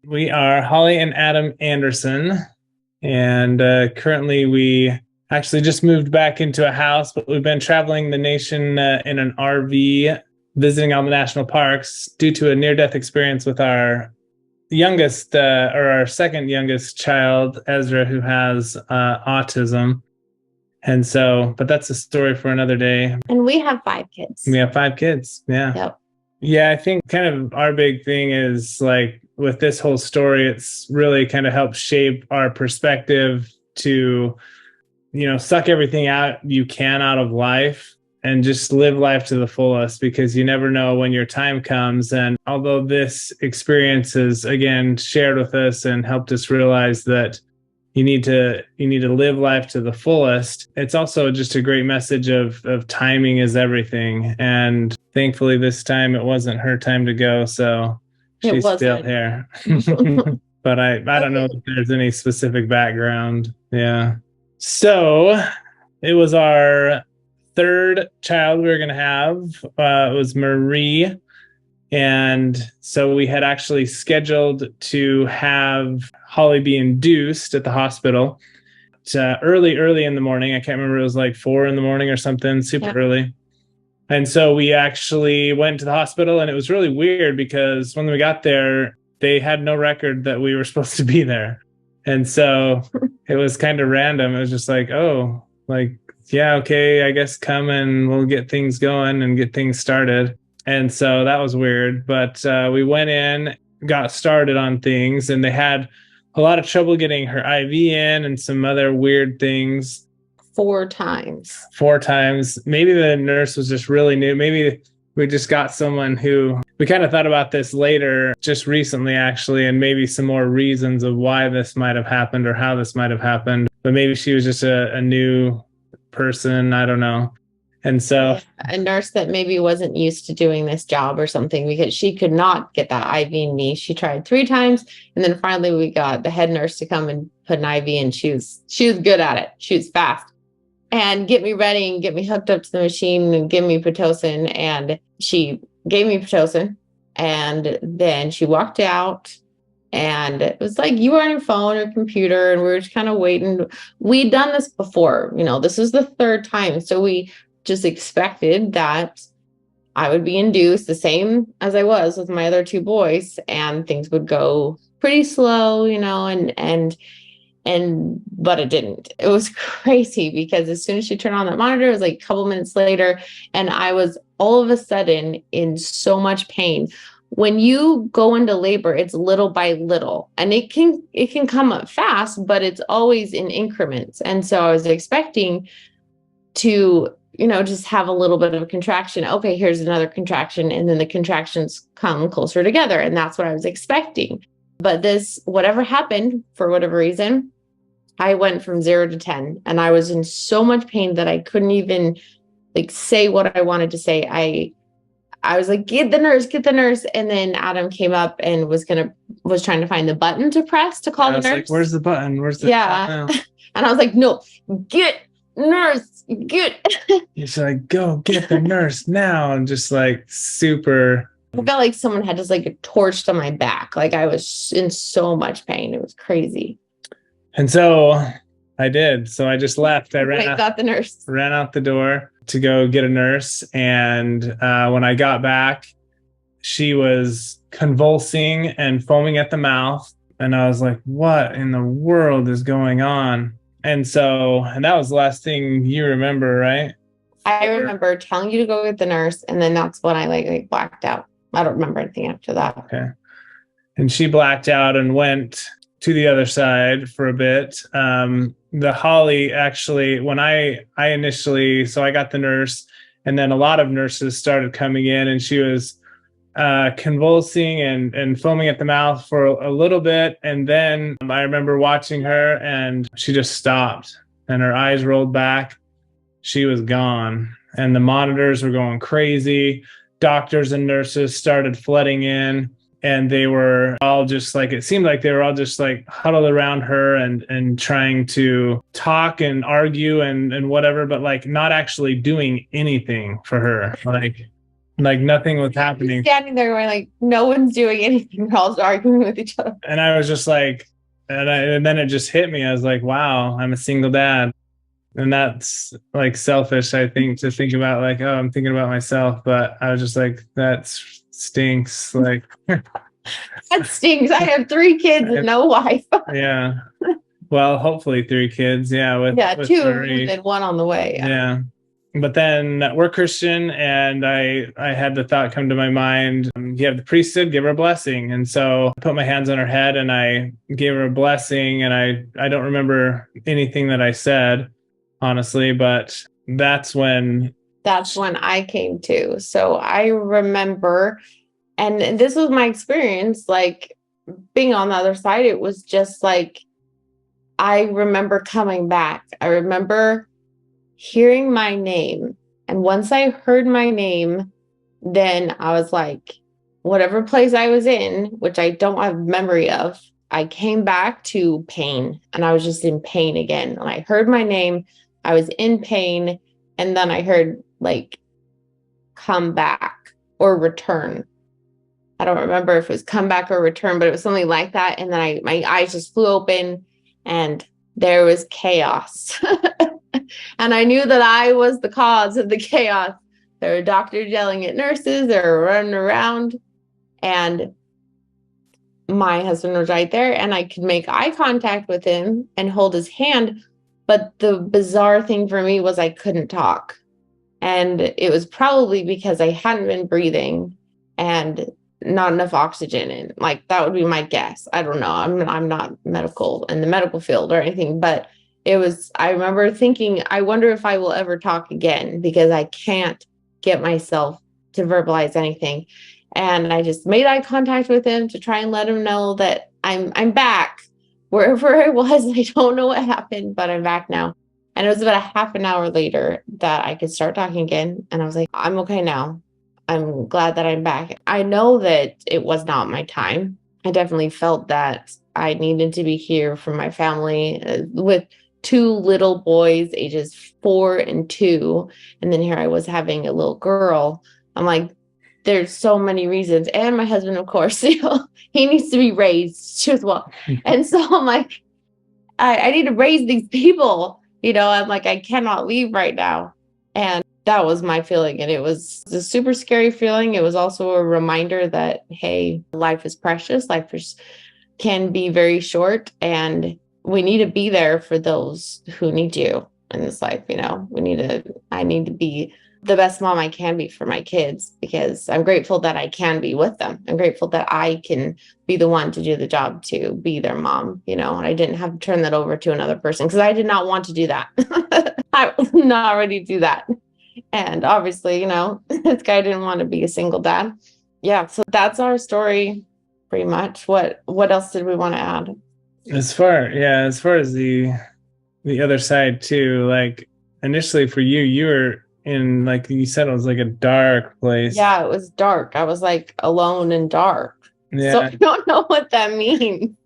We are Holly and Adam Anderson, and currently we actually just moved back into a house, but we've been traveling the nation in an RV, visiting all the national parks due to a near-death experience with our youngest, or our second youngest child, Ezra, who has autism. And so, but that's a story for another day. And we have 5 kids. We have 5 kids, yeah. Yep. Yeah, I think kind of our big thing is like with this whole story, it's really kind of helped shape our perspective to, suck everything out you can out of life and just live life to the fullest, because you never know when your time comes. And although this experience is, again, shared with us and helped us realize that you need to live life to the fullest, it's also just a great message of timing is everything. And thankfully this time it wasn't her time to go, so she's still here. But I don't know if there's any specific background. Yeah. So it was our 3rd child we were going to have. It was Marie. And so we had actually scheduled to have Holly be induced at the hospital early in the morning. I can't remember. It was like 4 a.m. or something, super early. And so we actually went to the hospital, and it was really weird because when we got there, they had no record that we were supposed to be there. And so it was kind of random. It was just like, oh, like, yeah, okay, I guess come and we'll get things going and get things started. And so that was weird, but we went in, got started on things, and they had a lot of trouble getting her IV in and some other weird things. 4 times. 4 times. Maybe the nurse was just really new. Maybe we just got someone who, we kind of thought about this later, just recently actually, and maybe some more reasons of why this might have happened or how this might have happened. But maybe she was just a new person. I don't know. And so a nurse that maybe wasn't used to doing this job or something, because she could not get that IV in me. She tried 3 times, and then finally we got the head nurse to come and put an IV in. She was good at it. She was fast and get me ready and get me hooked up to the machine and give me Pitocin. And she gave me Pitocin, and then she walked out. And it was like, you were on your phone or computer, and we were just kind of waiting. We'd done this before, this is the 3rd time. So we just expected that I would be induced the same as I was with my other 2 boys, and things would go pretty slow, but it didn't. It was crazy because as soon as she turned on that monitor, it was like a couple minutes later, and I was all of a sudden in so much pain. When you go into labor, it's little by little, and it can come up fast, but it's always in increments. And so I was expecting to, just have a little bit of a contraction. Okay, here's another contraction. And then the contractions come closer together. And that's what I was expecting. But whatever happened, for whatever reason, I went from 0 to 10, and I was in so much pain that I couldn't even say what I wanted to say. I was like, get the nurse. And then Adam came up and was trying to find the button to press to call the nurse. Like, where's the button? Where's the And I was like, no, get nurse, get. He's like, go get the nurse now. And just like super. I felt like someone had just like a torch to my back. Like I was in so much pain. It was crazy. And so I did. So I just left. I got the nurse. Ran out the door to go get a nurse. And when I got back, she was convulsing and foaming at the mouth. And I was like, what in the world is going on? And that was the last thing you remember, right? I remember telling you to go get the nurse. And then that's when I like blacked out. I don't remember anything after that. Okay. And she blacked out and went to the other side for a bit. The Holly, actually, when I initially, so I got the nurse, and then a lot of nurses started coming in, and she was convulsing and foaming at the mouth for a little bit. And then I remember watching her, and she just stopped, and her eyes rolled back. She was gone, and the monitors were going crazy. Doctors and nurses started flooding in, and they were all just like, it seemed like they were all just like huddled around her and trying to talk and argue and whatever, but like not actually doing anything for her. Like Like nothing was happening. Standing there going like, no one's doing anything. We're all arguing with each other. And I was just like, and then it just hit me. I was like, wow, I'm a single dad. And that's like selfish, I think, to think about like, oh, I'm thinking about myself. But I was just like, that stinks. Like, that stinks. I have 3 kids and no wife. Yeah. Well, hopefully 3 kids. Yeah. With 2 Marie. and 1 on the way. Yeah. But then we're Christian, and I had the thought come to my mind, you have the priesthood, give her a blessing. And so I put my hands on her head and I gave her a blessing. And I don't remember anything that I said, honestly, but that's when I came to. So I remember, and this was my experience, like being on the other side, it was just like, I remember coming back. I remember hearing my name. And once I heard my name, then I was like, whatever place I was in, which I don't have memory of, I came back to pain, and I was just in pain again. And I heard my name, I was in pain. And then I heard like, come back or return. I don't remember if it was come back or return, but it was something like that. And then my eyes just flew open and there was chaos. And I knew that I was the cause of the chaos. There were doctors yelling at nurses, they were running around, and my husband was right there, and I could make eye contact with him and hold his hand. But the bizarre thing for me was I couldn't talk. And it was probably because I hadn't been breathing and not enough oxygen in. Like, that would be my guess. I don't know. I'm not medical in the medical field or anything, but I remember thinking, I wonder if I will ever talk again, because I can't get myself to verbalize anything. And I just made eye contact with him to try and let him know that I'm back wherever I was. I don't know what happened, but I'm back now. And it was about a half an hour later that I could start talking again. And I was like, I'm okay now. I'm glad that I'm back. I know that it was not my time. I definitely felt that I needed to be here for my family, with 2 little boys, ages 4 and 2. And then here I was having a little girl. I'm like, there's so many reasons. And my husband, of course, he needs to be raised as well. And so I'm like, I need to raise these people. I'm like, I cannot leave right now. And that was my feeling. And it was a super scary feeling. It was also a reminder that, hey, life is precious. Can be very short, and we need to be there for those who need you in this life. I need to be the best mom I can be for my kids, because I'm grateful that I can be with them. I'm grateful that I can be the one to do the job, to be their mom, and I didn't have to turn that over to another person, because I did not want to do that. I was not ready to do that. And obviously, this guy didn't want to be a single dad. Yeah. So that's our story pretty much. What else did we want to add? As far as the other side too, like initially for you were in, like you said, it was like a dark place. Yeah, it was dark. I was like alone and dark. Yeah. So I don't know what that means.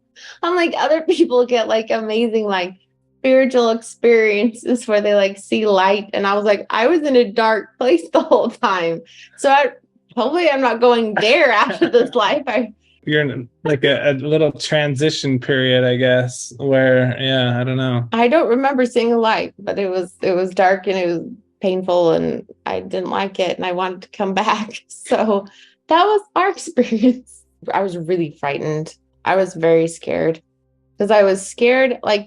I'm like, other people get like amazing like spiritual experiences where they like see light, and I was like, I was in a dark place the whole time. So hopefully I'm not going there after this life. You're in like a little transition period, I guess, where I don't know. I don't remember seeing a light, but it was dark and it was painful, and I didn't like it, and I wanted to come back. So that was our experience. I was really frightened. I was very scared, because I was scared. Like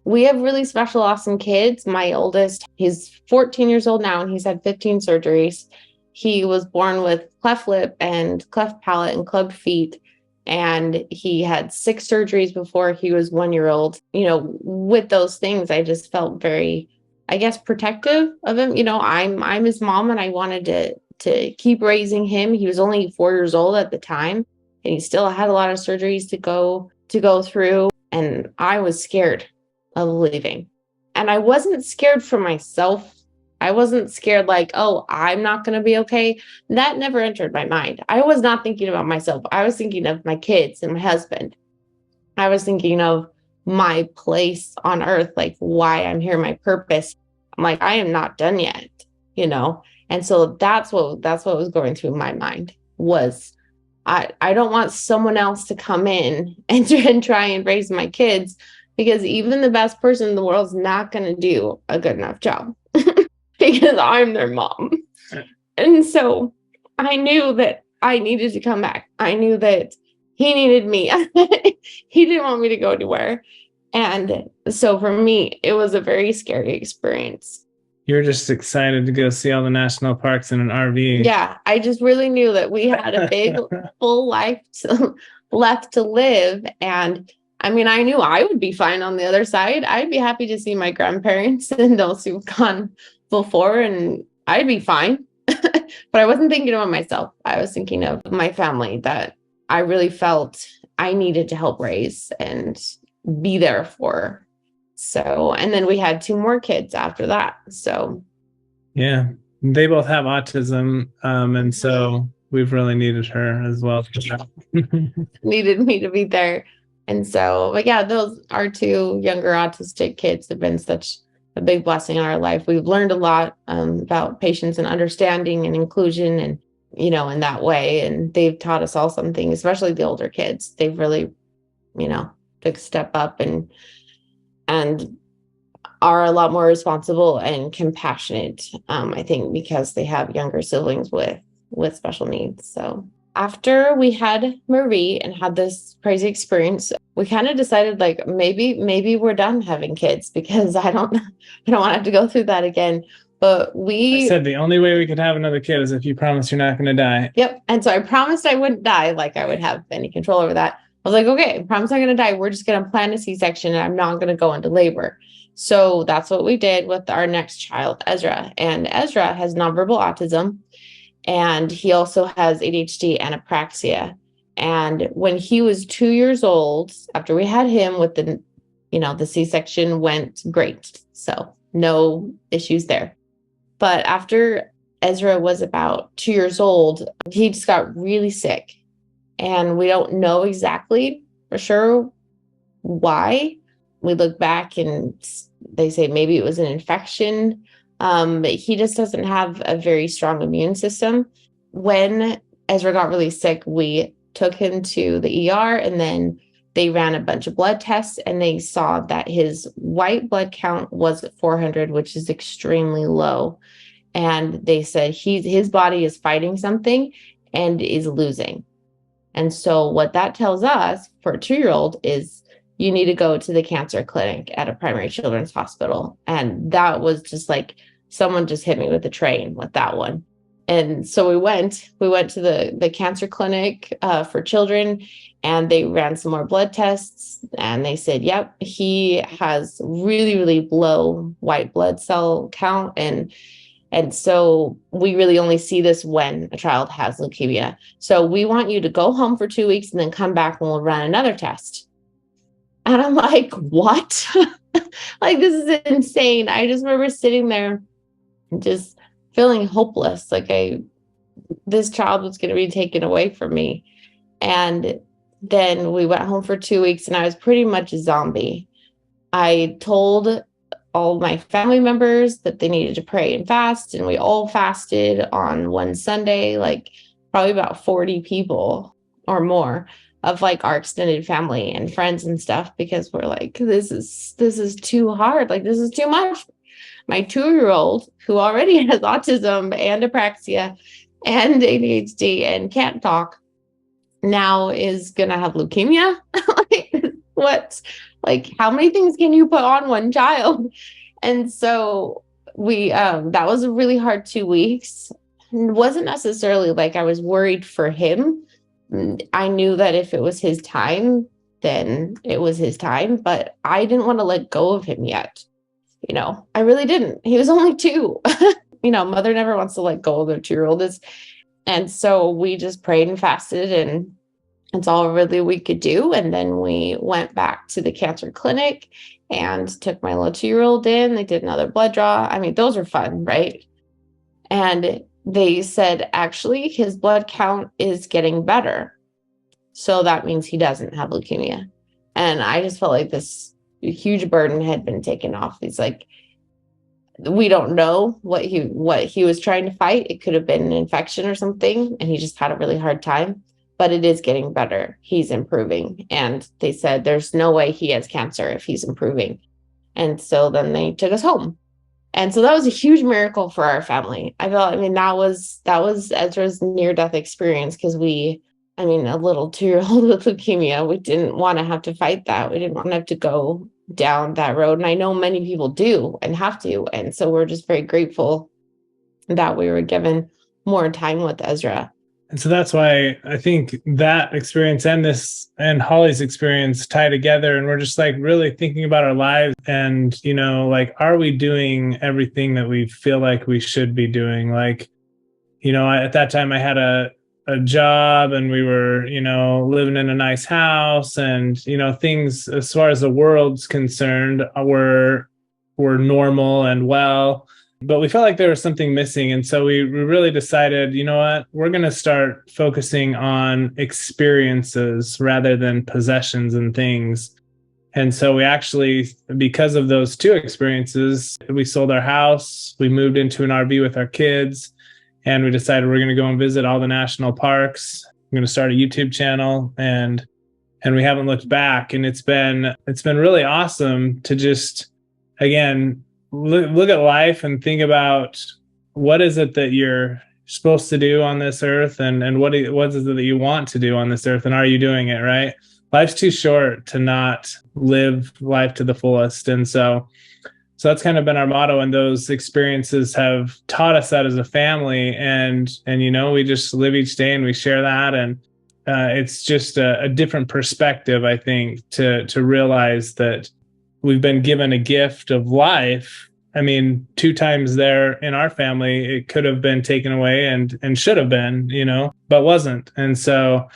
we have really special, awesome kids. My oldest, he's 14 years old now, and he's had 15 surgeries. He was born with cleft lip and cleft palate and clubbed feet. And he had 6 surgeries before he was 1 year old. With those things, I just felt very, I guess, protective of him. I'm his mom, and I wanted to keep raising him. He was only 4 years old at the time, and he still had a lot of surgeries to go through. And I was scared of leaving. And I wasn't scared for myself. I wasn't scared like, oh, I'm not going to be okay. That never entered my mind. I was not thinking about myself. I was thinking of my kids and my husband. I was thinking of my place on earth, like why I'm here, my purpose. I'm like, I am not done yet, And so that's what was going through my mind was I don't want someone else to come in and try and raise my kids, because even the best person in the world is not going to do a good enough job because I'm their mom. And so I knew that I needed to come back. I knew that he needed me. He didn't want me to go anywhere. And so for me, it was a very scary experience. You're just excited to go see all the national parks in an RV. Yeah, I just really knew that we had a big, full life left to live. And I mean, I knew I would be fine on the other side. I'd be happy to see my grandparents and those who've gone before, and I'd be fine. But I wasn't thinking about myself. I was thinking of my family that I really felt I needed to help raise and be there for. So, and then we had 2 more kids after that. So, yeah, they both have autism. And so we've really needed her as well. needed me to be there. And so, but yeah, those are 2 younger autistic kids have been such a big blessing in our life. We've learned a lot about patience and understanding and inclusion, and, you know, in that way. And they've taught us all something, especially the older kids. They've really, you know, took a step up and are a lot more responsible and compassionate, I think, because they have younger siblings with special needs. So after we had Marie and had this crazy experience, we kind of decided like maybe we're done having kids, because I don't want to have to go through that again. But I said the only way we could have another kid is if you promise you're not going to die. Yep. And so I promised I wouldn't die, like I would have any control over that. I was like, okay, I promise I'm going to die. We're just going to plan a C-section and I'm not going to go into labor. So that's what we did with our next child, Ezra. And Ezra has nonverbal autism, and he also has ADHD and apraxia. And when he was 2 years old, after we had him with the C-section went great. So no issues there. But after Ezra was about 2 years old, he just got really sick. And we don't know exactly for sure why. We look back and they say maybe it was an infection. But he just doesn't have a very strong immune system. When Ezra got really sick, we took him to the ER, and then they ran a bunch of blood tests, and they saw that his white blood count was 400, which is extremely low. And they said his body is fighting something and is losing. And so what that tells us for a 2-year-old is you need to go to the cancer clinic at a primary children's hospital. And that was just like someone just hit me with a train with that one. And so we went to the cancer clinic for children, and they ran some more blood tests, and they said, yep, he has really, really low white blood cell count. And so we really only see this when a child has leukemia. So we want you to go home for 2 weeks and then come back and we'll run another test. And I'm like, what? Like, this is insane. I just remember sitting there and just feeling hopeless. Like this child was going to be taken away from me. And then we went home for 2 weeks and I was pretty much a zombie. I told all my family members that they needed to pray and fast, and we all fasted on one Sunday, like probably about 40 people or more of like our extended family and friends and stuff, because we're like, this is too hard. Like, this is too much. My 2-year-old, who already has autism and apraxia and ADHD and can't talk, now is gonna have leukemia. Like, what? Like, how many things can you put on one child? And so we that was a really hard 2 weeks. It wasn't necessarily like I was worried for him. I knew that if it was his time, then it was his time, but I didn't want to let go of him yet. I really didn't. He was only 2. Mother never wants to let go of their 2-year-old. And so we just prayed and fasted, and that's all really we could do. And then we went back to the cancer clinic and took my little 2-year-old in. They did another blood draw. I mean, those are fun, right? And they said, actually, his blood count is getting better. So that means he doesn't have leukemia. And I just felt like this huge burden had been taken off. It's like, We don't know what he was trying to fight. It could have been an infection or something, and he just had a really hard time. But it is getting better. He's improving. And they said there's no way he has cancer if he's improving. And so then they took us home. And so that was a huge miracle for our family. I mean, that was Ezra's near-death experience, because a little 2-year-old with leukemia, we didn't want to have to fight that. We didn't want to have to go down that road. And I know many people do and have to. And so we're just very grateful that we were given more time with Ezra. And so that's why I think that experience and Holly's experience tie together. And we're just like really thinking about our lives and, like, are we doing everything that we feel like we should be doing? Like, at that time I had a job, and we were, living in a nice house, and, things as far as the world's concerned were normal and well. But we felt like there was something missing. And so we really decided, you know what, we're going to start focusing on experiences rather than possessions and things. And so we actually, because of those two experiences, we sold our house, we moved into an RV with our kids, and we decided we're going to go and visit all the national parks. We're going to start a YouTube channel, and we haven't looked back. And it's been really awesome to just, again, look at life and think about what is it that you're supposed to do on this earth, and what is it that you want to do on this earth, and are you doing it right? Life's too short to not live life to the fullest. And so that's kind of been our motto, and those experiences have taught us that as a family. And we just live each day and we share that. And it's just a different perspective, I think, to realize that we've been given a gift of life. I mean, 2 times there in our family, it could have been taken away and should have been, but wasn't. And so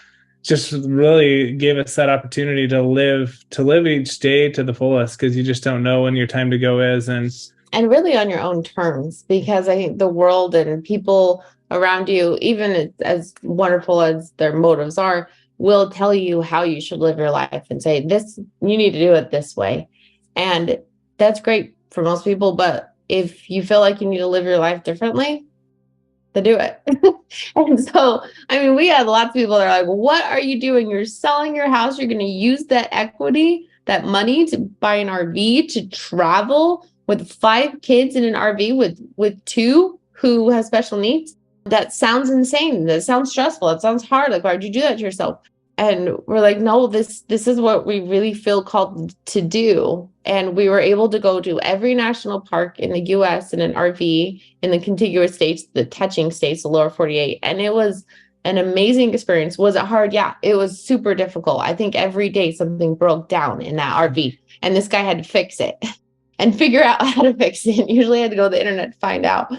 just really gave us that opportunity to live each day to the fullest, because you just don't know when your time to go is. And really on your own terms, because I think the world and people around you, even as wonderful as their motives are, will tell you how you should live your life and say, this, you need to do it this way. And that's great for most people. But if you feel like you need to live your life differently, then do it. And so, we had lots of people that are like, what are you doing? You're selling your house. You're going to use that equity, that money, to buy an RV, to travel with 5 kids in an RV with 2 who have special needs. That sounds insane. That sounds stressful. It sounds hard. Like, why'd you do that to yourself? And we're like, no, this is what we really feel called to do. And we were able to go to every national park in the US in an RV in the contiguous states, the touching states, the lower 48. And it was an amazing experience. Was it hard? Yeah, it was super difficult. I think every day something broke down in that RV, and this guy had to fix it and figure out how to fix it. Usually I had to go to the internet to find out,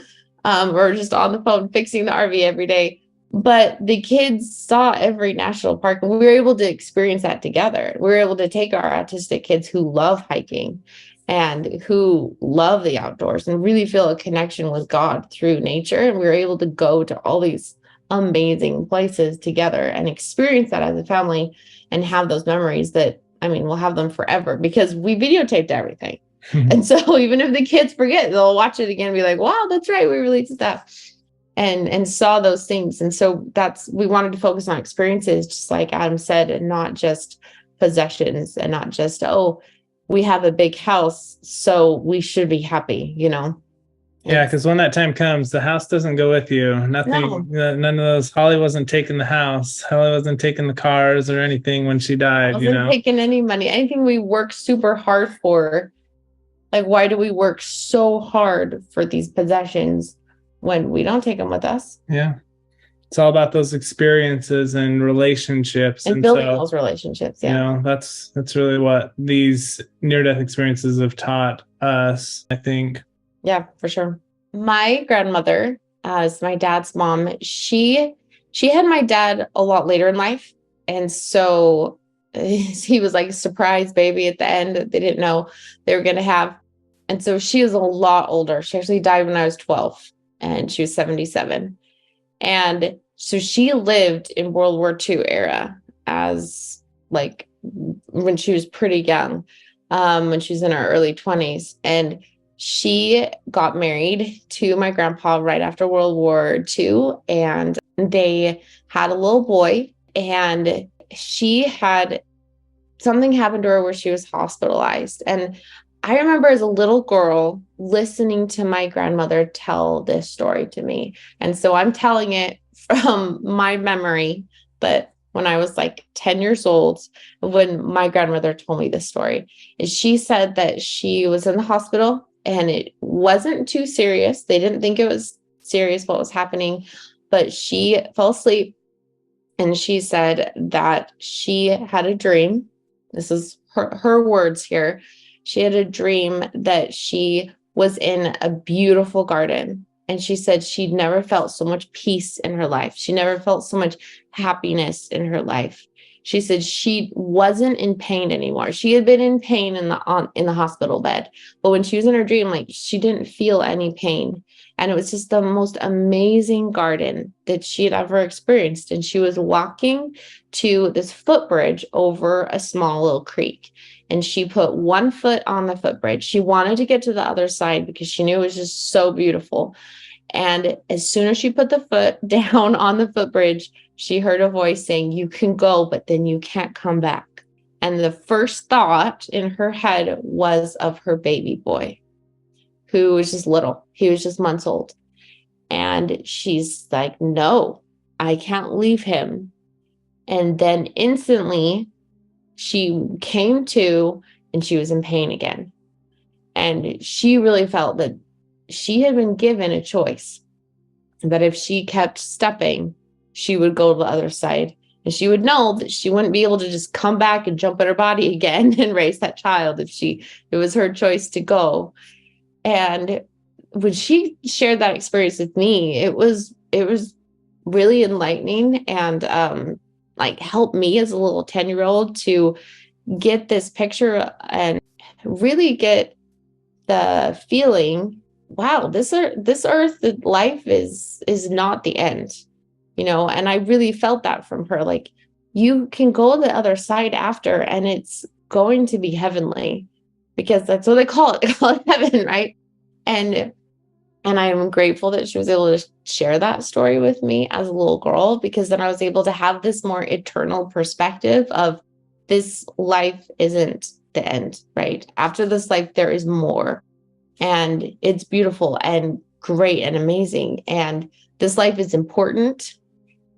or just on the phone fixing the RV every day. But the kids saw every national park, and we were able to experience that together. We were able to take our autistic kids who love hiking and who love the outdoors and really feel a connection with God through nature. And we were able to go to all these amazing places together and experience that as a family and have those memories that, we'll have them forever, because we videotaped everything. And so even if the kids forget, they'll watch it again and be like, wow, that's right, we really did that. And saw those things. And so we wanted to focus on experiences, just like Adam said, and not just possessions, and not just, oh, we have a big house, so we should be happy, Yeah, because when that time comes, the house doesn't go with you. Nothing, no. None of those. Holly wasn't taking the house. Holly wasn't taking the cars or anything when she died. Wasn't taking any money, anything we worked super hard for. Like, why do we work so hard for these possessions when we don't take them with us? Yeah. It's all about those experiences and relationships. And building those relationships. Yeah. That's really what these near-death experiences have taught us, I think. Yeah, for sure. My grandmother, as my dad's mom, she had my dad a lot later in life. And so he was like a surprise baby at the end that they didn't know they were going to have. And so she was a lot older. She actually died when I was 12, and she was 77. And so she lived in World War II era, as like when she was pretty young, when she was in her early 20s. And She got married to my grandpa right after World War II, and they had a little boy, and she had something happened to her where she was hospitalized. And I remember as a little girl listening to my grandmother tell this story to me. And so I'm telling it from my memory, but when I was like 10 years old, when my grandmother told me this story, and she said that she was in the hospital and it wasn't too serious. They didn't think it was serious what was happening, but she fell asleep, and she said that she had a dream. This is her words here. She had a dream that she was in a beautiful garden. And she said she'd never felt so much peace in her life. She never felt so much happiness in her life. She said she wasn't in pain anymore. She had been in pain in the hospital bed, but when she was in her dream, like, she didn't feel any pain. And it was just the most amazing garden that she had ever experienced. And she was walking to this footbridge over a small little creek. And she put one foot on the footbridge. She wanted to get to the other side because she knew it was just so beautiful. And as soon as she put the foot down on the footbridge, she heard a voice saying, "You can go, but then you can't come back." And the first thought in her head was of her baby boy, who was just little. He was just months old. And she's like, "No, I can't leave him." And then instantly she came to, and she was in pain again. And she really felt that she had been given a choice, that if she kept stepping, she would go to the other side. And she would know that she wouldn't be able to just come back and jump in her body again and raise that child if it was her choice to go. And when she shared that experience with me, it was really enlightening, and like, helped me as a little 10-year-old to get this picture and really get the feeling, wow, this earth life is not the end, and I really felt that from her. Like, you can go the other side after, and it's going to be heavenly, because that's what they call it. They call it heaven, right? And I'm grateful that she was able to share that story with me as a little girl, because then I was able to have this more eternal perspective of, this life isn't the end, right? After this life, there is more. And it's beautiful and great and amazing. And this life is important.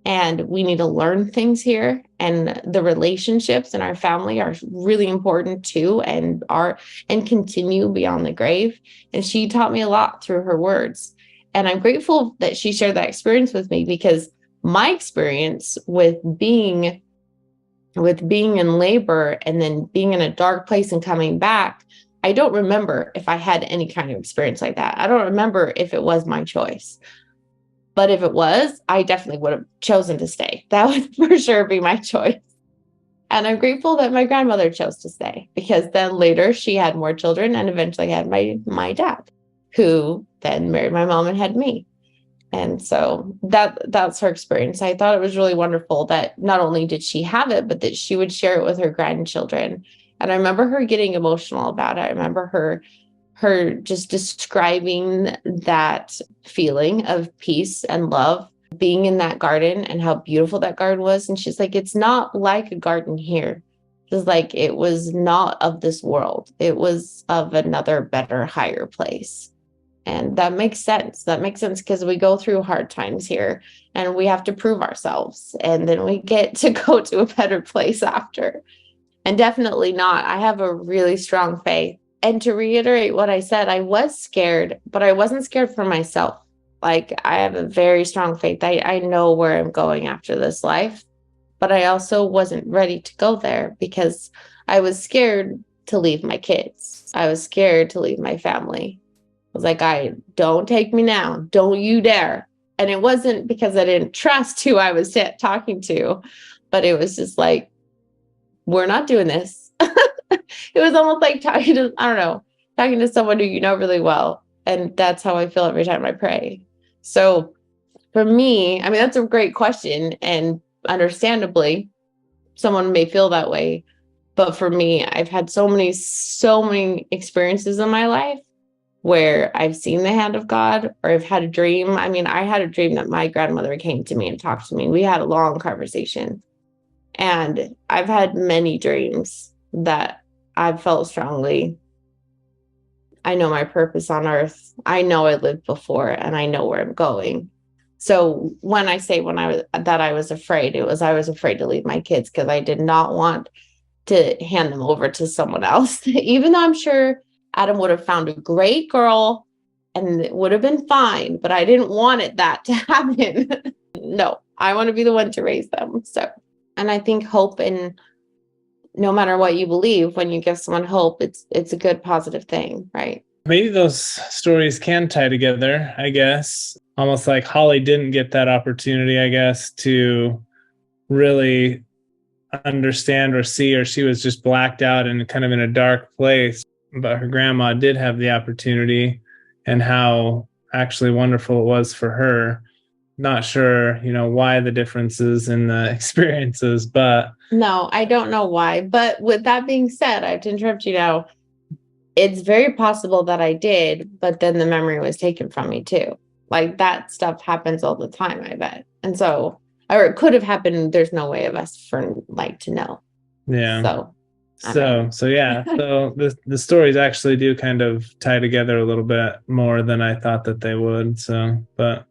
And we need to learn things here. And the relationships in our family are really important too, and continue beyond the grave. And she taught me a lot through her words. And I'm grateful that she shared that experience with me, because my experience with being in labor and then being in a dark place and coming back, I don't remember if I had any kind of experience like that. I don't remember if it was my choice. But if it was, I definitely would have chosen to stay. That would for sure be my choice. And I'm grateful that my grandmother chose to stay, because then later she had more children and eventually had my dad, who then married my mom and had me. And so that's her experience. I thought it was really wonderful that not only did she have it, but that she would share it with her grandchildren. And I remember her getting emotional about it. I remember her just describing that feeling of peace and love, being in that garden and how beautiful that garden was. And she's like, "It's not like a garden here." It's like, it was not of this world. It was of another, better, higher place. And that makes sense. That makes sense, because we go through hard times here and we have to prove ourselves. And then we get to go to a better place after. And definitely not. I have a really strong faith. And to reiterate what I said, I was scared, but I wasn't scared for myself. Like, I have a very strong faith. I know where I'm going after this life, but I also wasn't ready to go there, because I was scared to leave my kids. I was scared to leave my family. I was like, don't take me now. Don't you dare. And it wasn't because I didn't trust who I was talking to, but it was just like, we're not doing this. It was almost like talking to someone who you know really well. And that's how I feel every time I pray. So for me, I mean, that's a great question. And understandably, someone may feel that way. But for me, I've had so many experiences in my life where I've seen the hand of God or I've had a dream. I mean, I had a dream that my grandmother came to me and talked to me. We had a long conversation. And I've had many dreams that I've felt strongly. I know my purpose on earth. I know I lived before and I know where I'm going. So when I say I was afraid, I was afraid to leave my kids because I did not want to hand them over to someone else. Even though I'm sure Adam would have found a great girl and it would have been fine, but I didn't want that to happen. No, I want to be the one to raise them. So, and I think hope, and no matter what you believe, when you give someone hope, it's a good positive thing, right? Maybe those stories can tie together, I guess. Almost like Holly didn't get that opportunity, I guess, to really understand or see, or she was just blacked out and kind of in a dark place. But her grandma did have the opportunity, and how actually wonderful it was for her. Not sure, why the differences in the experiences, but no, I don't know why. But with that being said, I have to interrupt you now. It's very possible that I did, but then the memory was taken from me too. Like that stuff happens all the time, I bet. And so, or it could have happened. There's no way of us to know. Yeah. So yeah. So the stories actually do kind of tie together a little bit more than I thought that they would. So, but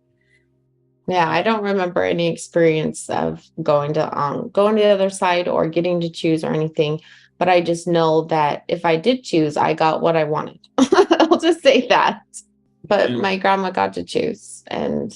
yeah, I don't remember any experience of going to the other side or getting to choose or anything. But I just know that if I did choose, I got what I wanted. I'll just say that. But my grandma got to choose, and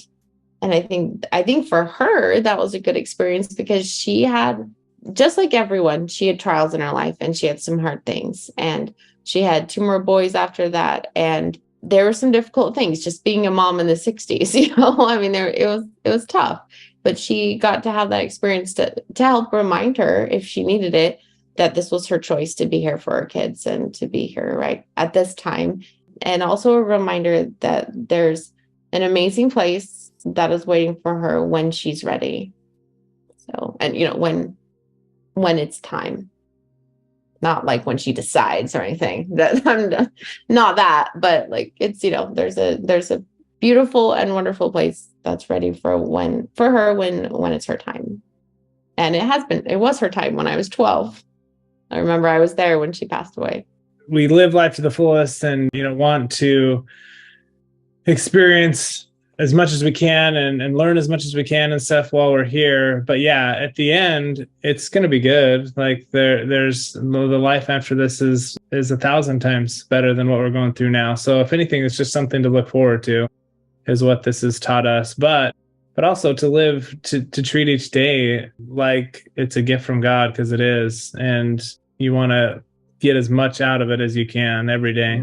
I think for her that was a good experience because she had, just like everyone, she had trials in her life and she had some hard things, and she had 2 more boys after that, and there were some difficult things just being a mom in the 60s. I mean, it was tough, but she got to have that experience to help remind her, if she needed it, that this was her choice to be here for her kids and to be here right at this time. And also a reminder that there's an amazing place that is waiting for her when she's ready. So, and when it's time, not like when she decides or anything. That I'm not that, but like it's there's a beautiful and wonderful place that's ready for her when it's her time. And it was her time when I was 12. I remember I was there when she passed away. We live life to the fullest and want to experience as much as we can and learn as much as we can and stuff while we're here. But yeah, at the end, it's going to be good. Like there's the life after this is 1,000 times better than what we're going through now. So if anything, it's just something to look forward to, is what this has taught us. But also to live, to treat each day like it's a gift from God, because it is. And you want to get as much out of it as you can every day.